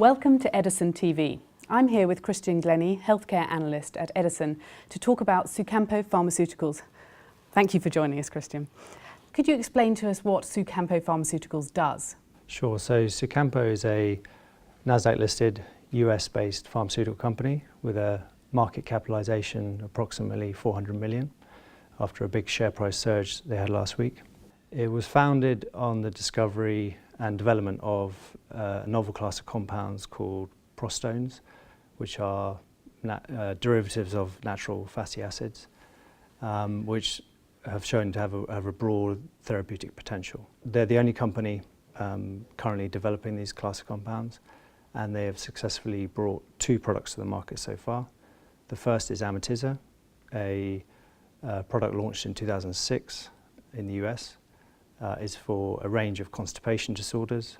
Welcome to Edison TV. I'm here with Glennie, healthcare analyst at Edison, to talk about Sucampo Pharmaceuticals. Thank you for joining us, Christian. Could you explain to us what Sucampo Pharmaceuticals does? Sure. So Sucampo is a NASDAQ-listed US-based pharmaceutical company with a market capitalization approximately 400 million after a big share price surge they had last week. It was founded on the discovery and development of a novel class of compounds called prostones, which are derivatives of natural fatty acids, which have shown to have a broad therapeutic potential. They're the only company currently developing these class of compounds, and they have successfully brought 2 products to the market so far. The first is Amitiza, a product launched in 2006 in the US. Is for a range of constipation disorders,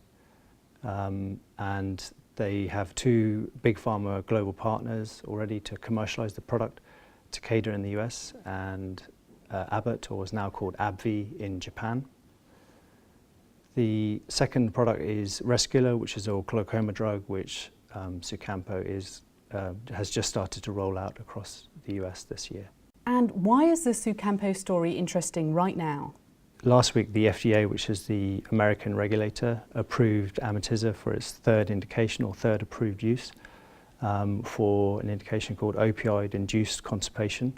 and they have 2 big pharma global partners already to commercialize the product, Takeda in the US and Abbott, or is now called AbbVie, in Japan. The second product is Rescula, which is a glaucoma drug which Sucampo has just started to roll out across the US this year. And why is the Sucampo story interesting right now? Last week, the FDA, which is the American regulator, approved Amitiza for its 3rd indication, or 3rd approved use, for an indication called opioid-induced constipation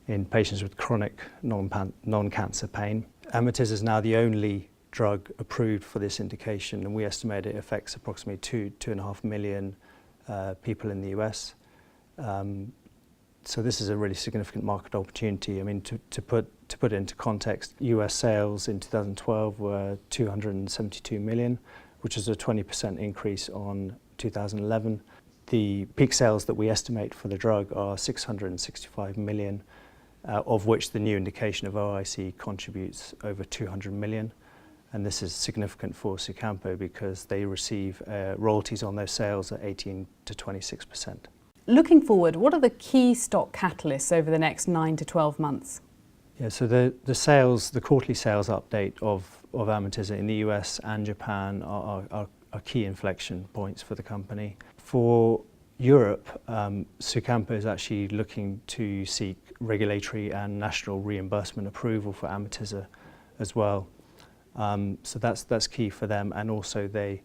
in patients with chronic non-cancer pain. Amitiza is now the only drug approved for this indication, and we estimate it affects approximately 2.5 million people in the US. So this is a really significant market opportunity. I mean, to put it into context, US sales in 2012 were 272 million, which is a 20% increase on 2011. The peak sales that we estimate for the drug are 665 million, of which the new indication of OIC contributes over 200 million. And this is significant for Sucampo because they receive royalties on those sales at 18 to 26%. Looking forward, what are the key stock catalysts over the next 9 to 12 months? Yeah, so the quarterly sales update of Amitiza in the US and Japan are key inflection points for the company. For Europe, Sucampo is actually looking to seek regulatory and national reimbursement approval for Amitiza as well. So that's key for them, and also they,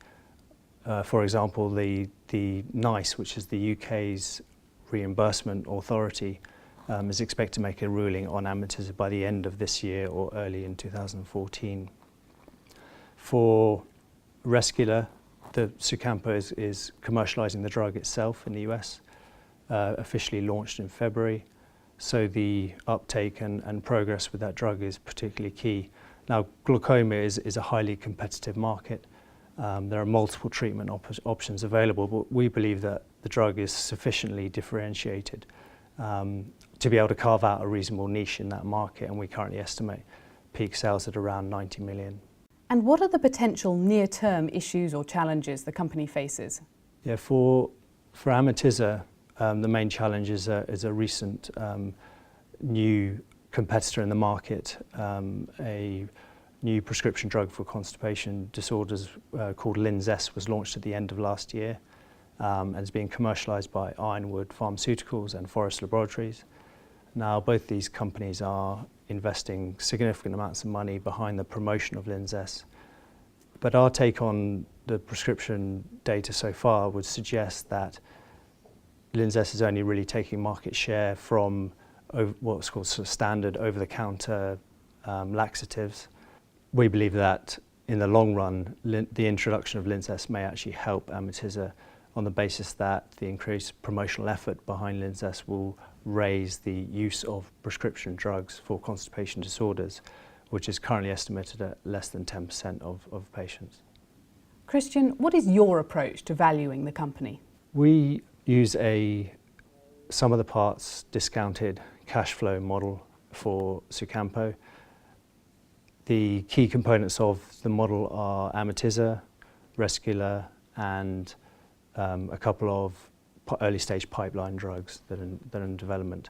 for example, the NICE, which is the UK's reimbursement authority, is expected to make a ruling on Amitiza by the end of this year or early in 2014. For Rescula, the Sucampo is commercializing the drug itself in the US, officially launched in February. So the uptake and progress with that drug is particularly key. Now, glaucoma is a highly competitive market. There are multiple treatment options available, but we believe that the drug is sufficiently differentiated to be able to carve out a reasonable niche in that market, and we currently estimate peak sales at around 90 million. And what are the potential near-term issues or challenges the company faces? Yeah, for Amitiza, the main challenge is a recent new competitor in the market, a new prescription drug for constipation disorders called Linzess was launched at the end of last year and is being commercialized by Ironwood Pharmaceuticals and Forest Laboratories. Now, both these companies are investing significant amounts of money behind the promotion of Linzess. But our take on the prescription data so far would suggest that Linzess is only really taking market share from what's called sort of standard over-the-counter laxatives. We believe that in the long run, the introduction of Linzess may actually help Amitiza on the basis that the increased promotional effort behind Linzess will raise the use of prescription drugs for constipation disorders, which is currently estimated at less than 10% of patients. Christian, what is your approach to valuing the company? We use a sum of the parts discounted cash flow model for Sucampo. The key components of the model are Amitiza, Rescula, and a couple of early stage pipeline drugs that are in development.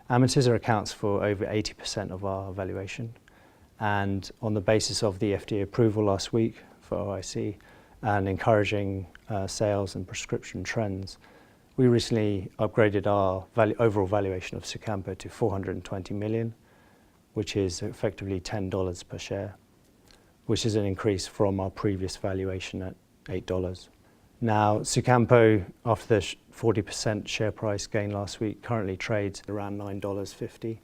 Amitiza accounts for over 80% of our valuation, and on the basis of the FDA approval last week for OIC, and encouraging sales and prescription trends, we recently upgraded our overall valuation of Sucampo to $420 million, which is effectively $10 per share, which is an increase from our previous valuation at $8. Now, Sucampo, after the 40% share price gain last week, currently trades around $9.50.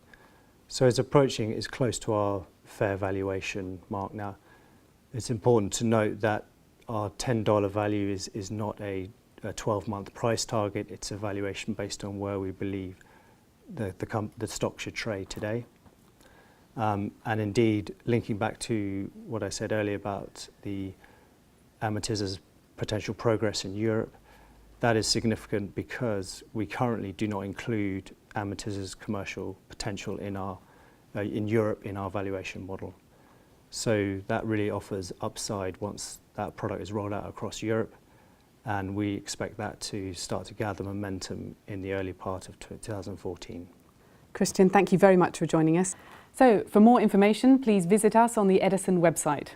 So it's close to our fair valuation mark now. It's important to note that our $10 value is not a 12-month price target. It's a valuation based on where we believe the stock should trade today. And indeed, linking back to what I said earlier about the Amitiza's potential progress in Europe, that is significant because we currently do not include Amitiza's commercial potential in Europe in our valuation model. So that really offers upside once that product is rolled out across Europe, and we expect that to start to gather momentum in the early part of 2014. Christian, thank you very much for joining us. So, for more information, please visit us on the Edison website.